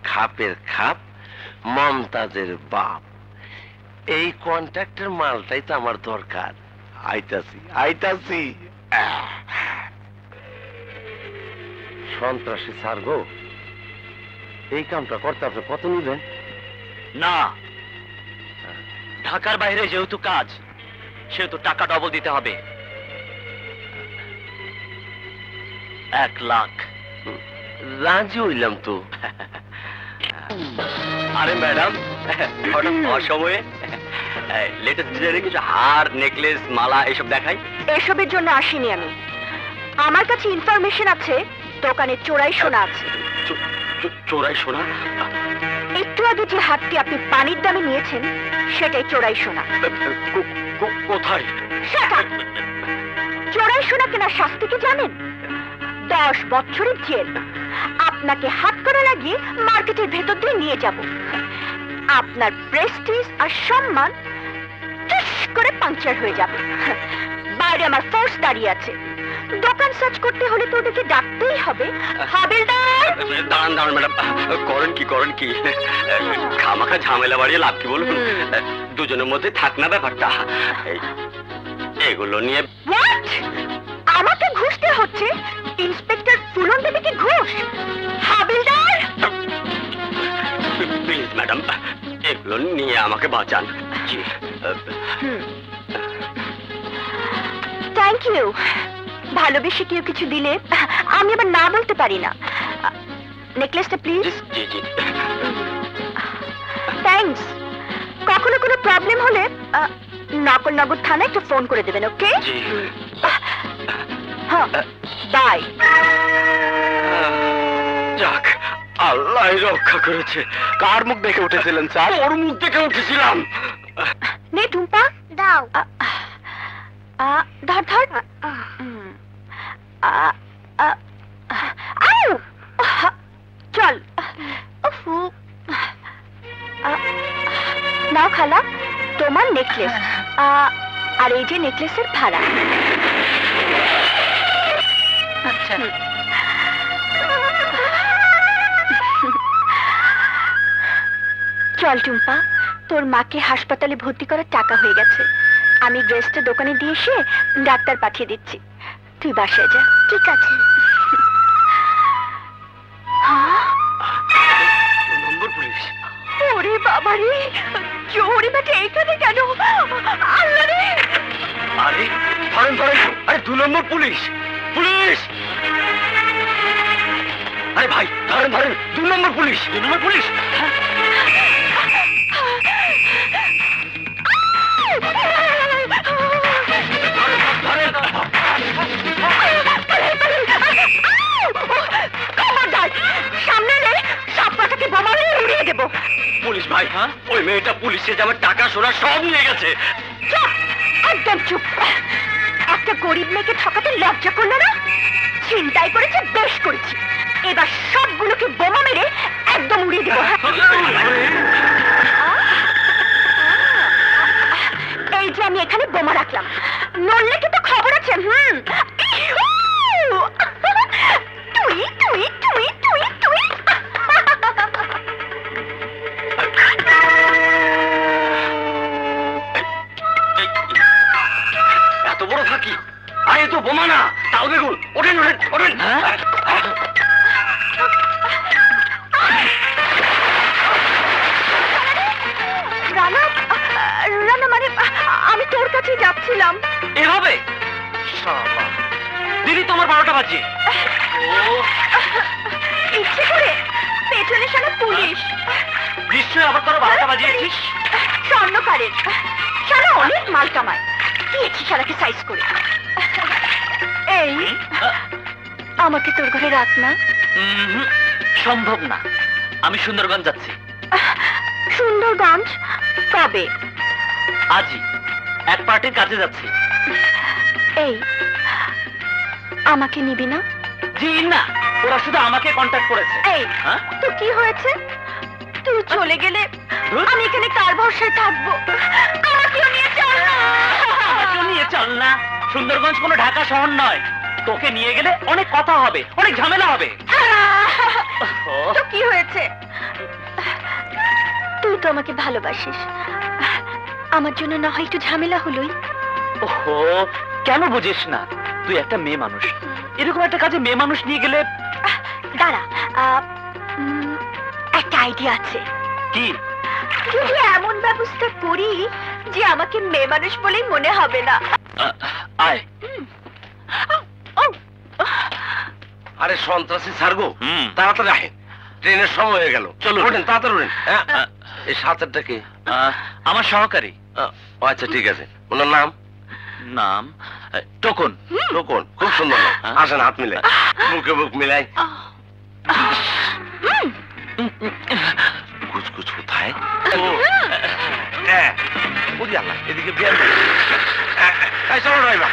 খাপের খাপ, মমতাজের বাপ। এই কন্ট্রাক্টের মালটাই তো আমার দরকার। আইতাছি আইতাছি। সন্ত্রাসী স্যার গো, এই কামটা করতে আপনি কত নিবেন? না, ঢাকার বাইরে যেহেতু কাজ, সেহেতু টাকা ডবল দিতে হবে। 1 লাখ। রাজি হইলাম তো। আরে ম্যাডাম, অসময়ে লেটেস্ট ডিজাইনের কিছু হার, নেকলেস, মালা এসব দেখাই। এসবের জন্য আসিনি আমি। আমার কাছে ইনফরমেশন আছে দোকানে চোরাই সোনা আছে। চোরাই সোনা? একটু আগে যে হাতটি আপনি পানির দামে নিয়েছেন সেটাই চোরাই সোনা। কোথায়? চোরাই সোনা কেনার শাস্তি কি জানেন? 10 বছরের জেল। আপনাকে হাত করা লাগিয়ে মার্কেটের ভেতর দিয়ে নিয়ে যাব। আপনার প্রেস্টিজ আর সম্মান টুস করে পাংচার হয়ে যাবে। বাইরে আমার ফোর্স দাঁড়িয়ে আছে। দোকান সার্চ করতে হলে তো ওদেরকে ডাকতেই হবে। হাবিলদার! দাঁড়ান দাঁড়ান ম্যাডাম, করেন কি খামাখা ঝামেলা বাড়িয়ে লাভ কি বলুন? দুজনের মধ্যে থাক না ব্যাপারটা। এগুলো নিয়ে হোয়াট? আমাকে ঘুষ দেওয়া হচ্ছে? ইন্সপেক্টর ফুলন দেবীকে ঘুষ? হাবিলদার! প্লিজ ম্যাডাম, এগুলো নিয়ে আমাকে বাঁচান। জি। Thank you. ভালোবেসে কেউ কিছু দিলে আমি আবার না বলতে পারি না। নেকলেসটা প্লিজ। G G. থ্যাঙ্কস। কখনো কোনো প্রবলেম হলে নকলনগর থানায় একটু ফোন করে দেবেন, ওকে? হ্যাঁ, বাই। যাক, আল্লাহ রক্ষা করেছে। কার মুখ দেখে উঠেছিলেন স্যার? ওর মুখ দেখে উঠেছিলাম। নে টুম্পা, দাও। ধর ধর। চল। নাও খালা, তোমার নেকলেস। আর এই যে নেকলেসের ভাড়া। আচ্ছা। চল টুম্পা, তোর মাকে হাসপাতালে ভর্তি করার টাকা হয়ে গেছে। আমি ড্রেসটা দোকানে দিয়ে এসে ডাক্তার পাঠিয়ে দিচ্ছি। তুই বাসায় যা। ঠিক আছে। ওরে বাবারে, চোরে বেটে এখানে কেন? আল্লাহ রে! আরে ধরেন ধরেন, আরে 2 নম্বর পুলিশ। পুলিশ! আরে ভাই ধরেন ধরেন, 2 নম্বর পুলিশ। 2 নম্বর পুলিশ। পুলিশ ভাই, ওই মেয়েটা পুলিশের আমার টাকা সোনা সব নিয়ে গেছে। একদম চুপ। একটা গরিব মেয়েকে ঠকাতে লজ্জা করলো না? চিন্তাই করেছে, বেশ করেছি। এবার সবগুলোকে বোমা মেরে একদম উড়িয়ে দেবো। এই যে আমি এখানে বোমা রাখলাম, নড়লে কিন্তু খবর আছে। তুই তুই তুই তুই তুই এত বড় থাকি, আরে তো বোমা না, তাও দেখুন। ওঠেন ওঠেন ওঠেন। রানা, রানা মানে আমি তোর কাছে যাচ্ছিলাম। এভাবে দিদি তোমার 12টা বাজে। ইচ্ছে করে পেছনে শালা পুলিশ। নিশ্চয়ই আবার তোর 12টা বাজিয়েছিস। স্বর্ণকারের শালা অনেক মাল কামায়। দিয়েছি শালাকে সাইজ করে। এই আমাকে তোর ঘরে রাখ না। সম্ভব না, আমি সুন্দরগঞ্জ যাচ্ছি। সুন্দরগঞ্জ কবে? আজই এক পার্টির কাজে যাচ্ছি। এই আমাকে নিবি না? জি না, ওরা শুধু আমাকে কন্ট্যাক্ট করেছে। এই তো কি হয়েছে? তুই চলে গেলে আমি এখানে কার ভরসায় থাকবো? আমাকেও নিয়ে চল না। আমাকেও নিয়ে চল না। সুন্দরগঞ্জ কোনো ঢাকা শহর নয়, তোকে নিয়ে গেলে অনেক কথা হবে, অনেক ঝামেলা হবে। তো কি হয়েছে? তো আমাকে ভালোবাসিস, আমার জন্য না হয় একটু ঝামেলা হলোই। ওহো, কেন বুঝিস না? তুই একটা মেয়ে মানুষ, এরকম একটা কাজে মেয়ে মানুষ নিয়ে গেলে। দাঁড়া, একটা আইডিয়া আছে। কি? যদি এমন ব্যবস্থা করি যে আমাকে মেয়ে মানুষ বলেই মনে হবে না। আয়। আরে সন্ত্রাসী ছাড়গো, তাড়াতাড়ি আহেন, ট্রেনের সময় হয়ে গেল। চলো। ওঠেন, তাড়াতাড়ি ওঠেন। এই সাঁতারটা কি? আমার সহকারী। ও আচ্ছা, ঠিক আছে। ওনার নাম? নাম টোকন। টোকন, খুব সুন্দর নাম। আসেন, হাত মিলাই, বুকে বুক মিলাই। কুচকুচ কোথায়? ওরে আল্লাহ, এদিকে বিয়ার। চলো ড্রাইভার।